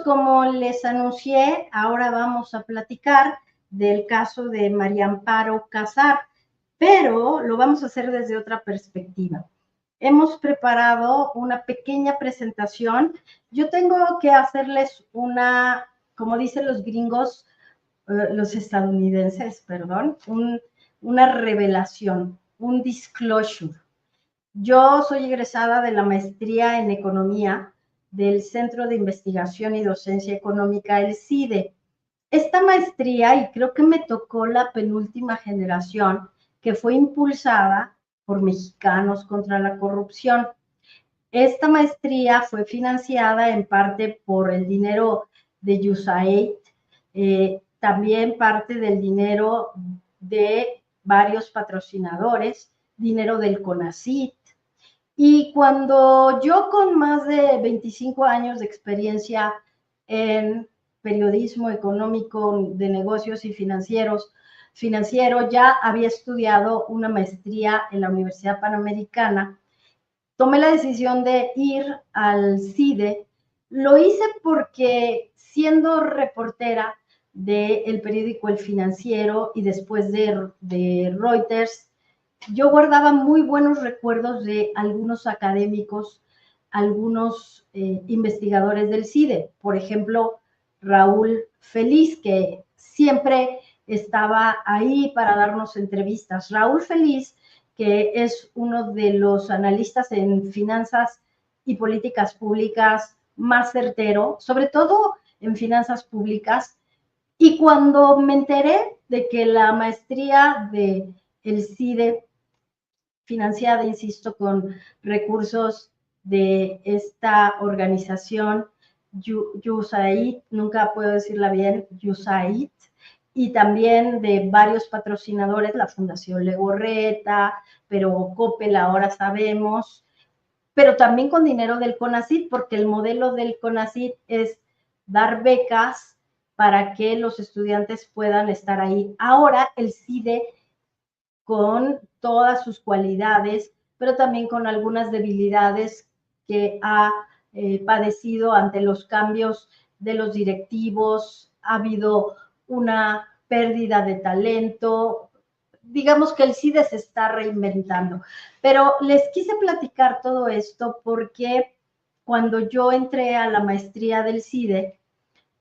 como les anuncié, ahora vamos a platicar del caso de María Amparo Casar, pero lo vamos a hacer desde otra perspectiva. Hemos preparado una pequeña presentación. Yo tengo que hacerles una, como dicen los gringos, los estadounidenses, perdón, una revelación, un disclosure. Yo soy egresada de la maestría en economía del Centro de Investigación y Docencia Económica, el CIDE. Esta maestría, y creo que me tocó la penúltima generación, que fue impulsada por Mexicanos contra la Corrupción. Esta maestría fue financiada en parte por el dinero de USAID, también parte del dinero de varios patrocinadores, dinero del CONACYT. Y cuando yo, con más de 25 años de experiencia en periodismo económico, de negocios y financiero, ya había estudiado una maestría en la Universidad Panamericana, tomé la decisión de ir al CIDE. Lo hice porque, siendo reportera del periódico El Financiero y después de Reuters, yo guardaba muy buenos recuerdos de algunos académicos, algunos investigadores del CIDE. Por ejemplo, Raúl Feliz, que siempre estaba ahí para darnos entrevistas. Raúl Feliz, que es uno de los analistas en finanzas y políticas públicas más certero, sobre todo en finanzas públicas. Y cuando me enteré de que la maestría del CIDE, financiada, insisto, con recursos de esta organización USAID, nunca puedo decirla bien, USAID, y también de varios patrocinadores, la Fundación Legorreta, pero Coppel ahora sabemos, pero también con dinero del CONACYT, porque el modelo del CONACYT es dar becas para que los estudiantes puedan estar ahí. Ahora el CIDE, con todas sus cualidades, pero también con algunas debilidades que ha padecido ante los cambios de los directivos, ha habido una pérdida de talento. Digamos que el CIDE se está reinventando. Pero les quise platicar todo esto porque cuando yo entré a la maestría del CIDE,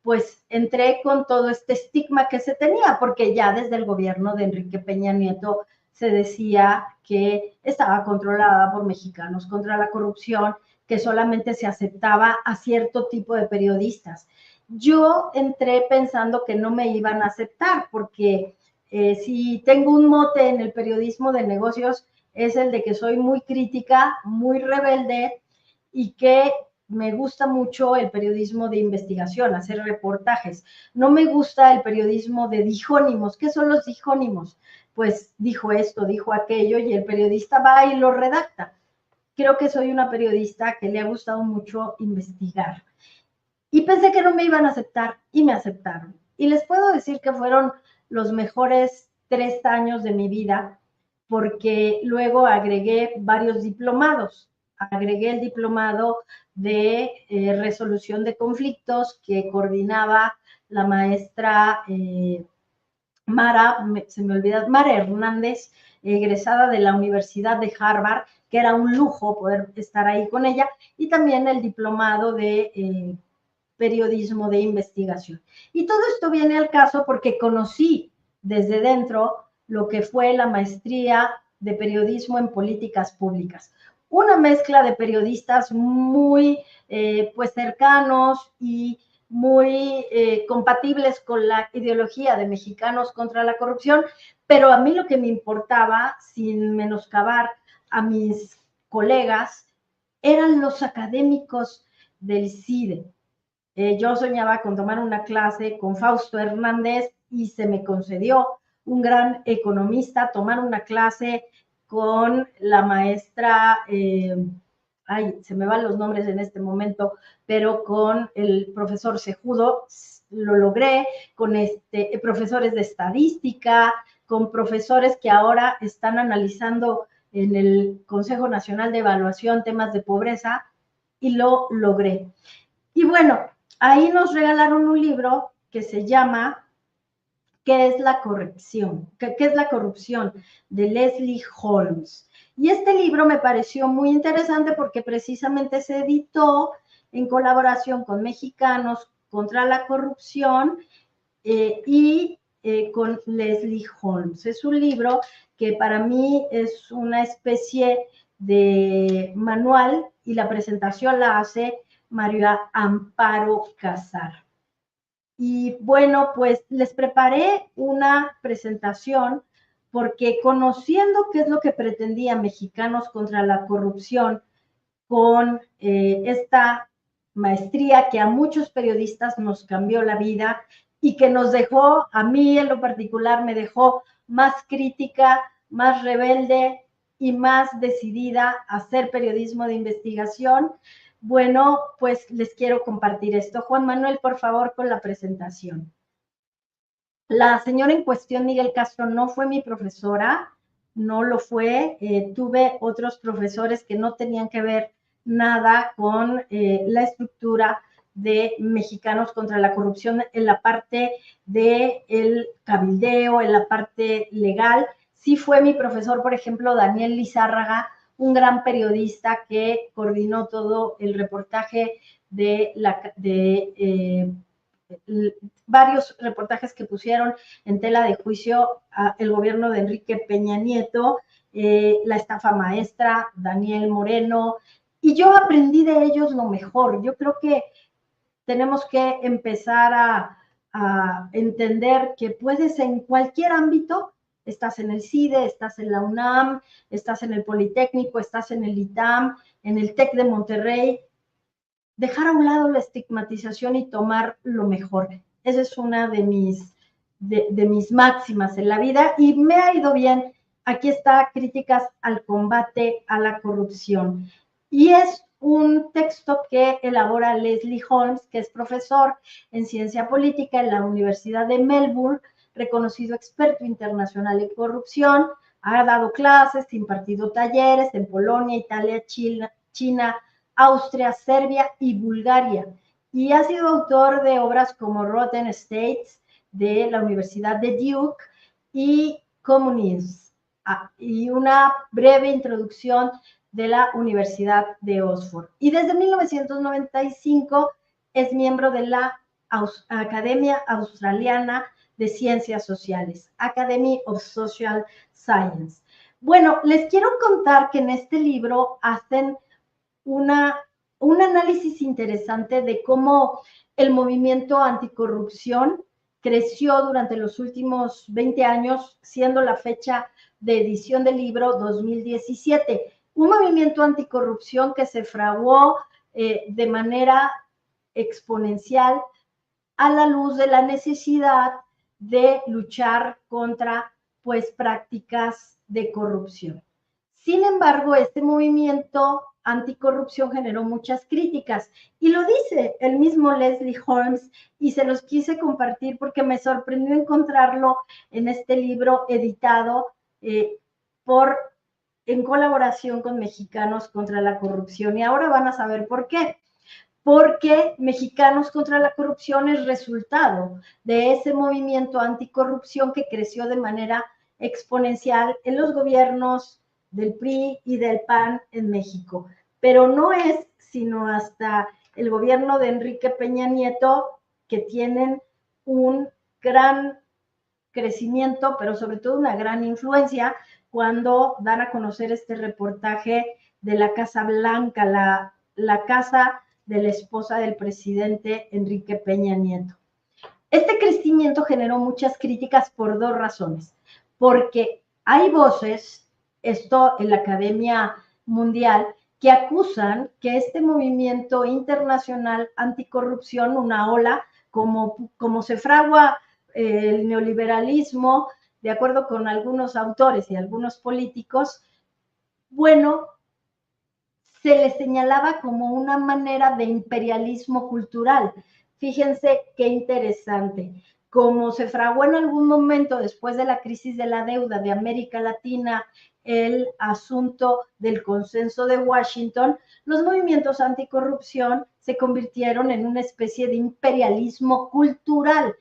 pues entré con todo este estigma que se tenía, porque ya desde el gobierno de Enrique Peña Nieto se decía que estaba controlada por Mexicanos contra la Corrupción, que solamente se aceptaba a cierto tipo de periodistas. Yo entré pensando que no me iban a aceptar, porque si tengo un mote en el periodismo de negocios, es el de que soy muy crítica, muy rebelde, y que me gusta mucho el periodismo de investigación, hacer reportajes. No me gusta el periodismo de dijónimos. ¿Qué son los dijónimos? Pues dijo esto, dijo aquello, y el periodista va y lo redacta. Creo que soy una periodista que le ha gustado mucho investigar. Y pensé que no me iban a aceptar, y me aceptaron. Y les puedo decir que fueron los mejores 3 años de mi vida, porque luego agregué varios diplomados. Agregué el diplomado de resolución de conflictos que coordinaba la maestra Mara Hernández, egresada de la Universidad de Harvard, que era un lujo poder estar ahí con ella, y también el diplomado de periodismo de investigación. Y todo esto viene al caso porque conocí desde dentro lo que fue la maestría de periodismo en políticas públicas. Una mezcla de periodistas muy pues cercanos y muy compatibles con la ideología de Mexicanos contra la Corrupción, pero a mí lo que me importaba, sin menoscabar a mis colegas, eran los académicos del CIDE. Yo soñaba con tomar una clase con Fausto Hernández y se me concedió, un gran economista, tomar una clase con la maestra, se me van los nombres en este momento, pero con el profesor Cejudo lo logré, con profesores de estadística, con profesores que ahora están analizando en el Consejo Nacional de Evaluación temas de pobreza, y lo logré. Y bueno, ahí nos regalaron un libro que se llama ¿Qué es la corrupción? ¿Qué es la corrupción? De Leslie Holmes. Y este libro me pareció muy interesante porque precisamente se editó en colaboración con Mexicanos contra la Corrupción y con Leslie Holmes. Es un libro que para mí es una especie de manual y la presentación la hace María Amparo Casar. Y bueno, pues les preparé una presentación porque conociendo qué es lo que pretendía Mexicanos contra la Corrupción con esta maestría que a muchos periodistas nos cambió la vida y que nos dejó, a mí en lo particular, me dejó más crítica, más rebelde y más decidida a hacer periodismo de investigación. Bueno, pues les quiero compartir esto. Juan Manuel, por favor, con la presentación. La señora en cuestión, Miguel Castro, no fue mi profesora, no lo fue. Tuve otros profesores que no tenían que ver nada con la estructura de Mexicanos contra la Corrupción en la parte del cabildeo, en la parte legal. Sí fue mi profesor, por ejemplo, Daniel Lizárraga, un gran periodista que coordinó todo el reportaje de varios reportajes que pusieron en tela de juicio el gobierno de Enrique Peña Nieto, la estafa maestra, Daniel Moreno, y yo aprendí de ellos lo mejor. Yo creo que tenemos que empezar a entender que puedes en cualquier ámbito, estás en el CIDE, estás en la UNAM, estás en el Politécnico, estás en el ITAM, en el TEC de Monterrey, dejar a un lado la estigmatización y tomar lo mejor. Esa es una de mis máximas en la vida y me ha ido bien. Aquí está Críticas al combate a la corrupción. Y es un texto que elabora Leslie Holmes, que es profesor en ciencia política en la Universidad de Melbourne, reconocido experto internacional en corrupción, ha dado clases, impartido talleres en Polonia, Italia, China, Austria, Serbia y Bulgaria. Y ha sido autor de obras como Rotten States de la Universidad de Duke y Communism, y una breve introducción de la Universidad de Oxford. Y desde 1995 es miembro de la Academia Australiana de Ciencias Sociales, Academy of Social Science. Bueno, les quiero contar que en este libro hacen un análisis interesante de cómo el movimiento anticorrupción creció durante los últimos 20 años, siendo la fecha de edición del libro 2017. Un movimiento anticorrupción que se fraguó de manera exponencial a la luz de la necesidad de luchar contra pues prácticas de corrupción. Sin embargo, este movimiento anticorrupción generó muchas críticas y lo dice el mismo Leslie Holmes y se los quise compartir porque me sorprendió encontrarlo en este libro editado en colaboración con Mexicanos contra la Corrupción. Y ahora van a saber por qué. Porque Mexicanos contra la Corrupción es resultado de ese movimiento anticorrupción que creció de manera exponencial en los gobiernos del PRI y del PAN en México. Pero no es sino hasta el gobierno de Enrique Peña Nieto que tienen un gran crecimiento, pero sobre todo una gran influencia cuando dan a conocer este reportaje de la Casa Blanca, la casa de la esposa del presidente Enrique Peña Nieto. Este crecimiento generó muchas críticas por dos razones. Porque hay voces, esto en la Academia Mundial, que acusan que este movimiento internacional anticorrupción, una ola, como se fragua el neoliberalismo, de acuerdo con algunos autores y algunos políticos, bueno, se le señalaba como una manera de imperialismo cultural. Fíjense qué interesante. Como se fraguó en algún momento después de la crisis de la deuda de América Latina el asunto del consenso de Washington, los movimientos anticorrupción se convirtieron en una especie de imperialismo cultural.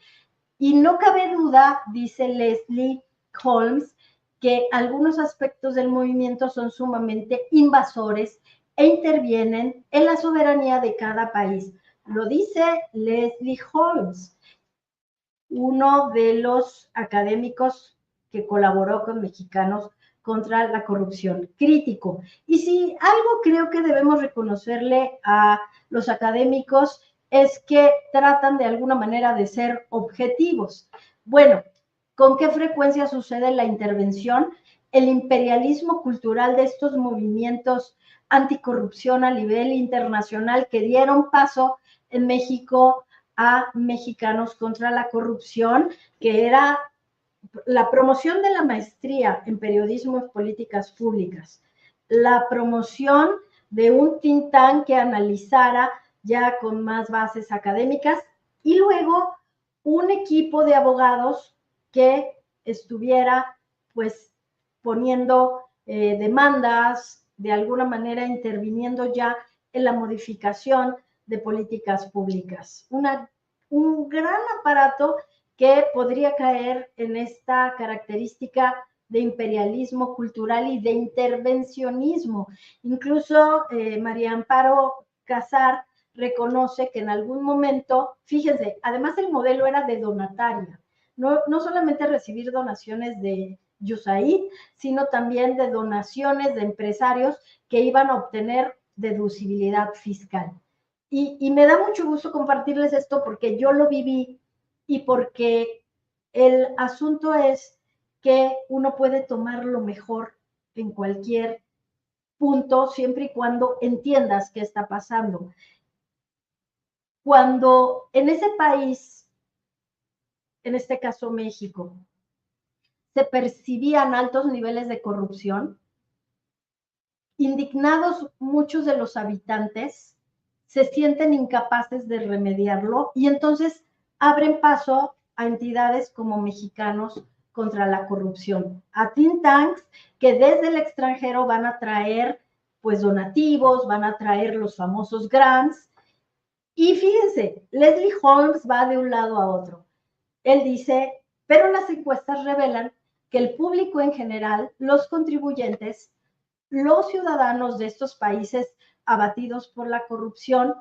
Y no cabe duda, dice Leslie Holmes, que algunos aspectos del movimiento son sumamente invasores e intervienen en la soberanía de cada país. Lo dice Leslie Holmes, uno de los académicos que colaboró con Mexicanos contra la corrupción, crítico. Y si algo creo que debemos reconocerle a los académicos es que tratan de alguna manera de ser objetivos. Bueno, ¿con qué frecuencia sucede la intervención? El imperialismo cultural de estos movimientos anticorrupción a nivel internacional que dieron paso en México a Mexicanos contra la corrupción, que era la promoción de la maestría en periodismo y políticas públicas, la promoción de un think tank que analizara ya con más bases académicas y luego un equipo de abogados que estuviera pues poniendo demandas, de alguna manera interviniendo ya en la modificación de políticas públicas. Un gran aparato que podría caer en esta característica de imperialismo cultural y de intervencionismo. Incluso María Amparo Casar reconoce que en algún momento, fíjense, además el modelo era de donataria, no solamente recibir donaciones de USAID, sino también de donaciones de empresarios que iban a obtener deducibilidad fiscal. Y me da mucho gusto compartirles esto porque yo lo viví y porque el asunto es que uno puede tomar lo mejor en cualquier punto siempre y cuando entiendas qué está pasando. Cuando en ese país, en este caso México, se percibían altos niveles de corrupción, indignados muchos de los habitantes se sienten incapaces de remediarlo y entonces abren paso a entidades como Mexicanos contra la corrupción, a think tanks que desde el extranjero van a traer pues donativos, van a traer los famosos grants. Y fíjense, Leslie Holmes va de un lado a otro. Él dice, pero las encuestas revelan que el público en general, los contribuyentes, los ciudadanos de estos países abatidos por la corrupción,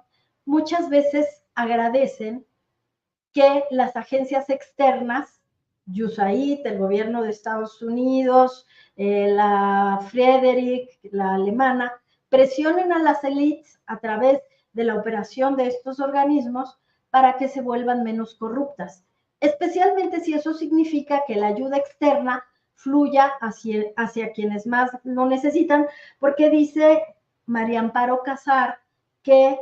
muchas veces agradecen que las agencias externas, USAID, el gobierno de Estados Unidos, la Friedrich, la alemana, presionen a las élites a través de la operación de estos organismos para que se vuelvan menos corruptas, especialmente si eso significa que la ayuda externa fluya hacia quienes más lo necesitan, porque dice María Amparo Casar que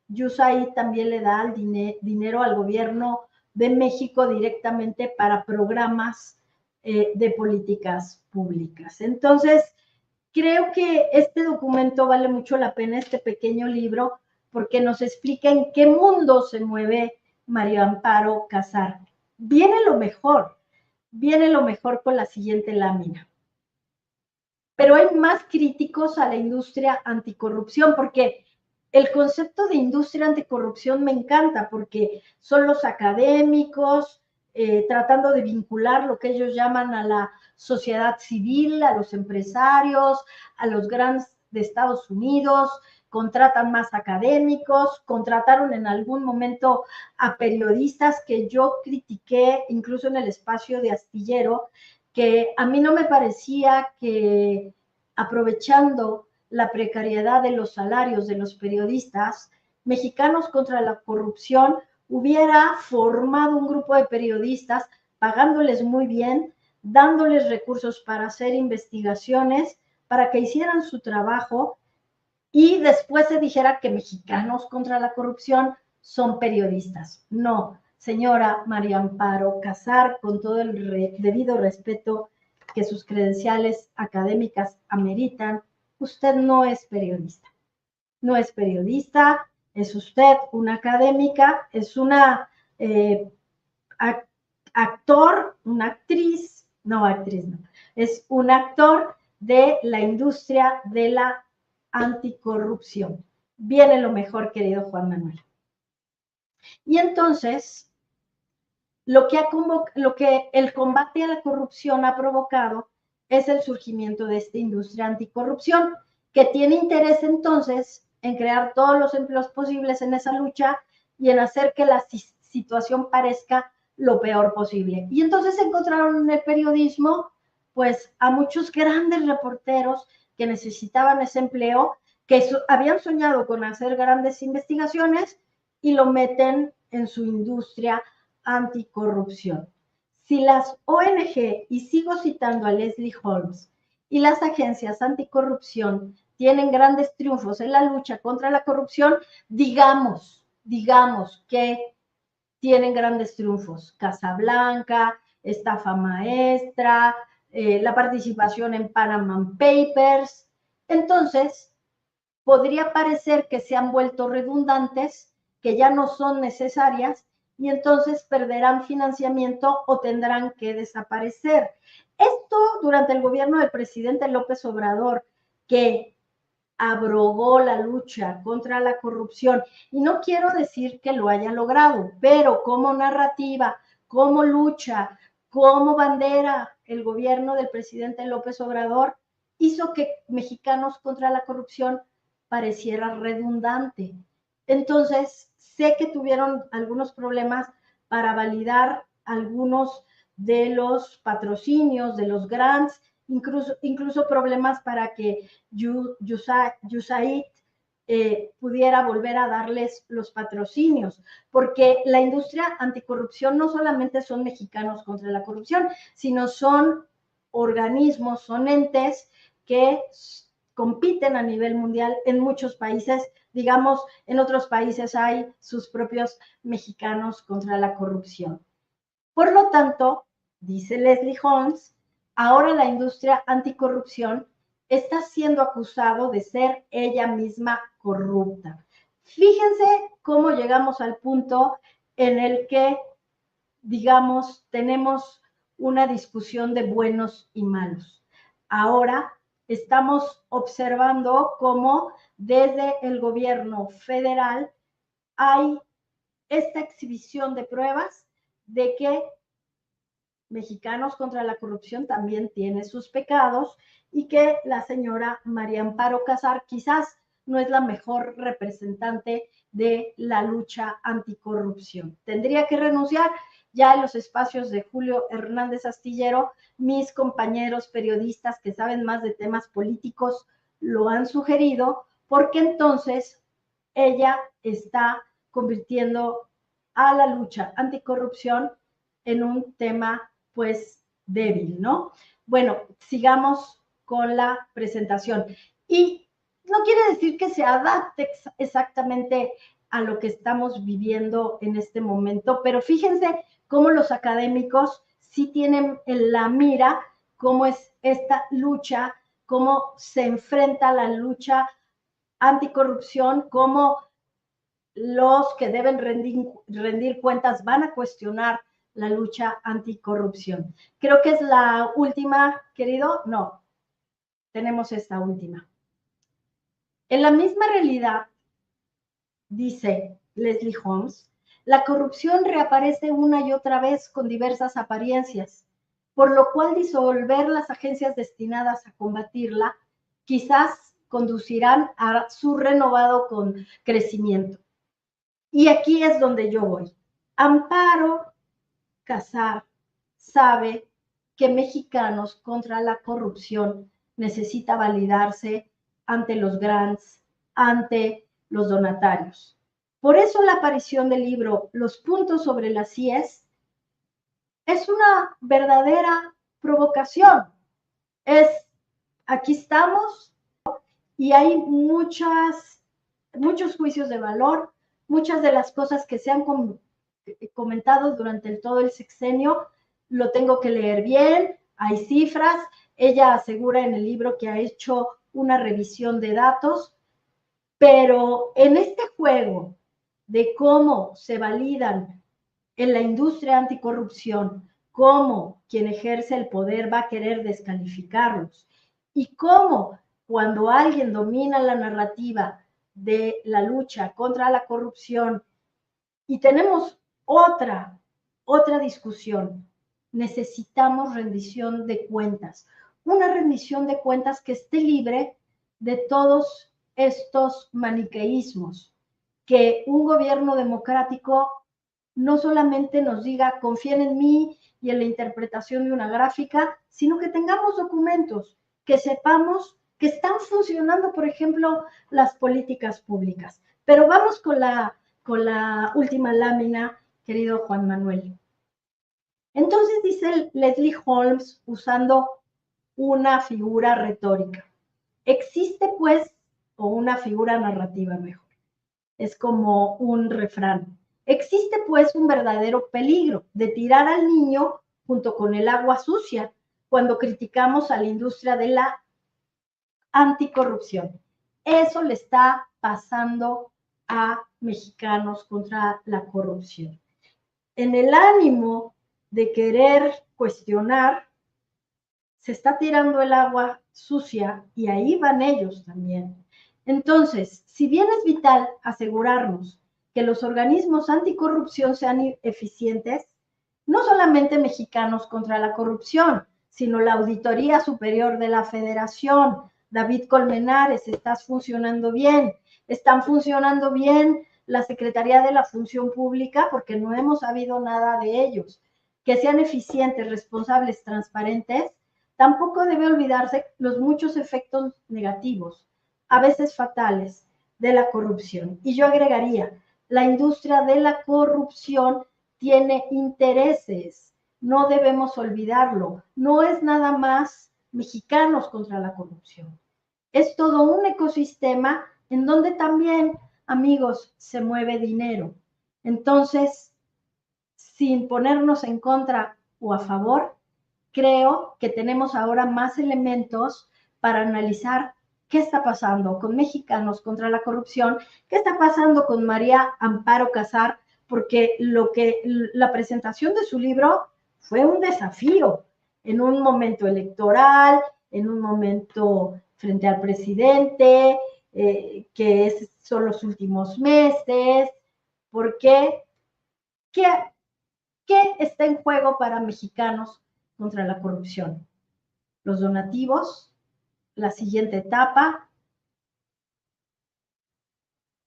USAID también le da dinero al gobierno de México directamente para programas de políticas públicas. Entonces, creo que este documento vale mucho la pena, este pequeño libro, porque nos explica en qué mundo se mueve María Amparo Casar. Viene lo mejor con la siguiente lámina. Pero hay más críticos a la industria anticorrupción, porque el concepto de industria anticorrupción me encanta, porque son los académicos tratando de vincular lo que ellos llaman a la sociedad civil, a los empresarios, a los grandes de Estados Unidos, contratan más académicos, contrataron en algún momento a periodistas que yo critiqué incluso en el espacio de Astillero, que a mí no me parecía que aprovechando la precariedad de los salarios de los periodistas, Mexicanos contra la Corrupción hubiera formado un grupo de periodistas pagándoles muy bien, dándoles recursos para hacer investigaciones, para que hicieran su trabajo y después se dijera que Mexicanos contra la Corrupción son periodistas. No, señora María Amparo Casar, con todo el debido respeto que sus credenciales académicas ameritan, usted no es periodista. No es periodista, es usted una académica, es una actor, una actriz, no, es un actor de la industria de la anticorrupción. Viene lo mejor, querido Juan Manuel. Y entonces, lo que el combate a la corrupción ha provocado es el surgimiento de esta industria anticorrupción, que tiene interés entonces en crear todos los empleos posibles en esa lucha y en hacer que la situación parezca lo peor posible. Y entonces encontraron en el periodismo, pues, a muchos grandes reporteros que necesitaban ese empleo, que habían soñado con hacer grandes investigaciones y lo meten en su industria anticorrupción. Si las ONG, y sigo citando a Leslie Holmes, y las agencias anticorrupción tienen grandes triunfos en la lucha contra la corrupción, digamos que tienen grandes triunfos. Casablanca, estafa maestra, la participación en Panama Papers. Entonces, podría parecer que se han vuelto redundantes, que ya no son necesarias y entonces perderán financiamiento o tendrán que desaparecer. Esto durante el gobierno del presidente López Obrador, que abrogó la lucha contra la corrupción. Y no quiero decir que lo haya logrado, pero como narrativa, como lucha, como bandera, el gobierno del presidente López Obrador hizo que Mexicanos contra la corrupción pareciera redundante. Entonces, sé que tuvieron algunos problemas para validar algunos de los patrocinios, de los grants, incluso problemas para que USAID pudiera volver a darles los patrocinios, porque la industria anticorrupción no solamente son Mexicanos contra la corrupción, sino son organismos, son entes que compiten a nivel mundial en muchos países. Digamos, en otros países hay sus propios Mexicanos contra la corrupción. Por lo tanto, dice Leslie Holmes, ahora la industria anticorrupción está siendo acusado de ser ella misma corrupta. Fíjense cómo llegamos al punto en el que, digamos, tenemos una discusión de buenos y malos. Ahora estamos observando cómo desde el gobierno federal hay esta exhibición de pruebas de que Mexicanos contra la corrupción también tiene sus pecados y que la señora María Amparo Casar quizás no es la mejor representante de la lucha anticorrupción. Tendría que renunciar. Ya en los espacios de Julio Hernández Astillero, mis compañeros periodistas que saben más de temas políticos lo han sugerido, porque entonces ella está convirtiendo a la lucha anticorrupción en un tema pues débil, ¿no? Bueno, sigamos con la presentación. Y no quiere decir que se adapte exactamente a lo que estamos viviendo en este momento, pero fíjense cómo los académicos sí tienen en la mira cómo es esta lucha, cómo se enfrenta la lucha anticorrupción, cómo los que deben rendir cuentas van a cuestionar la lucha anticorrupción. Creo que es la última, querido. No, tenemos esta última. En la misma realidad, dice Leslie Holmes, la corrupción reaparece una y otra vez con diversas apariencias, por lo cual disolver las agencias destinadas a combatirla quizás conducirán a su renovado crecimiento. Y aquí es donde yo voy. Amparo Casar sabe que Mexicanos contra la corrupción necesita validarse ante los grants, ante los donatarios. Por eso la aparición del libro Los puntos sobre las IES es una verdadera provocación. Aquí estamos y hay muchos juicios de valor, muchas de las cosas que se han comentado durante todo el sexenio, lo tengo que leer bien, hay cifras, ella asegura en el libro que ha hecho una revisión de datos, pero en este juego de cómo se validan en la industria anticorrupción, cómo quien ejerce el poder va a querer descalificarlos y cómo cuando alguien domina la narrativa de la lucha contra la corrupción y tenemos otra discusión, necesitamos rendición de cuentas, una rendición de cuentas que esté libre de todos estos maniqueísmos, que un gobierno democrático no solamente nos diga confíen en mí y en la interpretación de una gráfica, sino que tengamos documentos, que sepamos que están funcionando, por ejemplo, las políticas públicas. Pero vamos con la última lámina, querido Juan Manuel. Entonces dice Leslie Holmes usando una figura retórica. Existe pues, o una figura narrativa mejor, es como un refrán. Existe pues un verdadero peligro de tirar al niño junto con el agua sucia cuando criticamos a la industria de la anticorrupción. Eso le está pasando a Mexicanos contra la corrupción. En el ánimo de querer cuestionar, se está tirando el agua sucia y ahí van ellos también. Entonces, si bien es vital asegurarnos que los organismos anticorrupción sean eficientes, no solamente Mexicanos contra la corrupción, sino la Auditoría Superior de la Federación, David Colmenares, estás funcionando bien, están funcionando bien la Secretaría de la Función Pública porque no hemos sabido nada de ellos, que sean eficientes, responsables, transparentes. Tampoco debe olvidarse los muchos efectos negativos, a veces fatales, de la corrupción. Y yo agregaría, la industria de la corrupción tiene intereses, no debemos olvidarlo. No es nada más Mexicanos contra la corrupción. Es todo un ecosistema en donde también, amigos, se mueve dinero. Entonces, sin ponernos en contra o a favor, creo que tenemos ahora más elementos para analizar qué está pasando con Mexicanos contra la corrupción, qué está pasando con María Amparo Casar, porque la presentación de su libro fue un desafío en un momento electoral, en un momento frente al presidente, que son los últimos meses. ¿Por qué? ¿Qué está en juego para Mexicanos contra la corrupción? Los donativos, la siguiente etapa.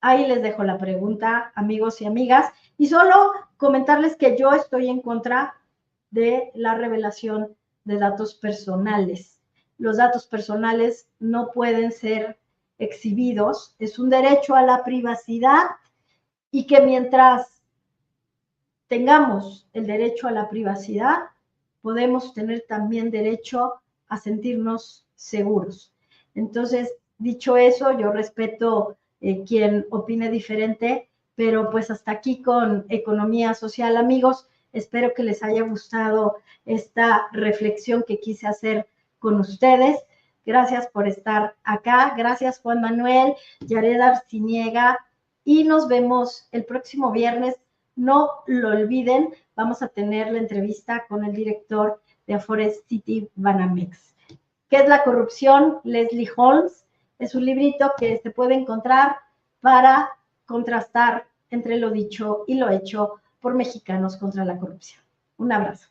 Ahí les dejo la pregunta, amigos y amigas. Y solo comentarles que yo estoy en contra de la revelación de datos personales. Los datos personales no pueden ser exhibidos. Es un derecho a la privacidad y que mientras tengamos el derecho a la privacidad, podemos tener también derecho a sentirnos seguros. Entonces, dicho eso, yo respeto quien opine diferente, pero pues hasta aquí con Economía Social, amigos. Espero que les haya gustado esta reflexión que quise hacer con ustedes. Gracias por estar acá. Gracias, Juan Manuel, Yared Arciniega, y nos vemos el próximo viernes. No lo olviden, vamos a tener la entrevista con el director de Afore City Banamex. ¿Qué es la corrupción? Leslie Holmes. Es un librito que se puede encontrar para contrastar entre lo dicho y lo hecho por Mexicanos contra la corrupción. Un abrazo.